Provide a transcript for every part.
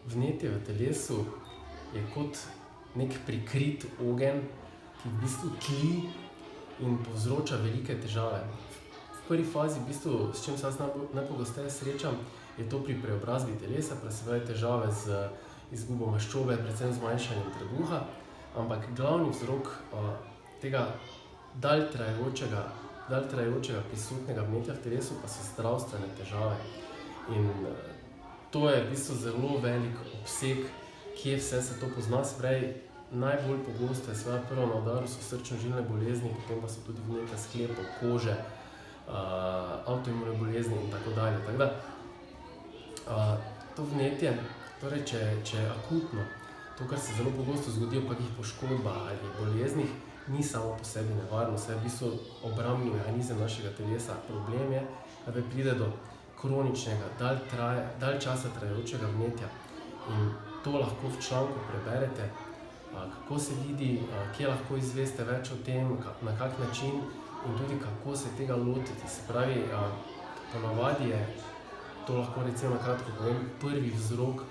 Vnetje v telesu je kot nek prikrit ogenj, ki v bistvu tli in povzroča velike težave. V prvi fazi, v bistvu, s čim se jaz najpogosteje srečam, je to pri preobrazbi telesa, se pravi težave z izgubo maščobe, predvsem zmanjšanjem trebuha, ampak glavni vzrok tega dalj trajajočega prisotnega vnetja v telesu pa so zdravstvene težave. In to je v bistvu zelo velik obseg, kje vse se to pozna. Se pravi, najbolj pogosto je seveda prvo na udaru so srčno-žilne bolezni, potem pa so tudi vnetja sklepov, kože, avtoimune bolezni in tako dalje. Tako da, to vnetje, torej če je akutno, to, kar se zelo pogosto zgodi ob kakih poškodbah ali boleznih, ni samo po sebi nevarno, saj je v bistvu obrambni mehanizem našega telesa. Problem je, da pride do kroničnega, dalj časa trajajočega vnetja. In to lahko v članku preberete, kako se vidi, kje lahko izveste več o tem, na kak način in tudi kako se tega lotiti. Se pravi, ponavadi je, to lahko recimo na kratko povem, prvi vzrok,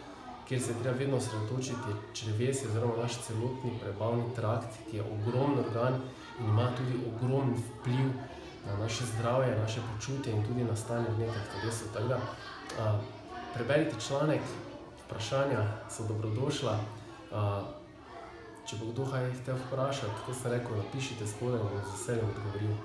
kjer se je treba vedno osredotočiti, črevesje oziroma naš celotni prebavni trakt, ki je ogromen organ in ima tudi ogromen vpliv na naše zdravje, naše počutje in tudi na stanje vnetja v telesu. Tako da, preberite članek, vprašanja so dobrodošla. Če bo kdo kaj hotel vprašati, kot sem rekel, napišite spodaj in bom z veseljem odgovoril.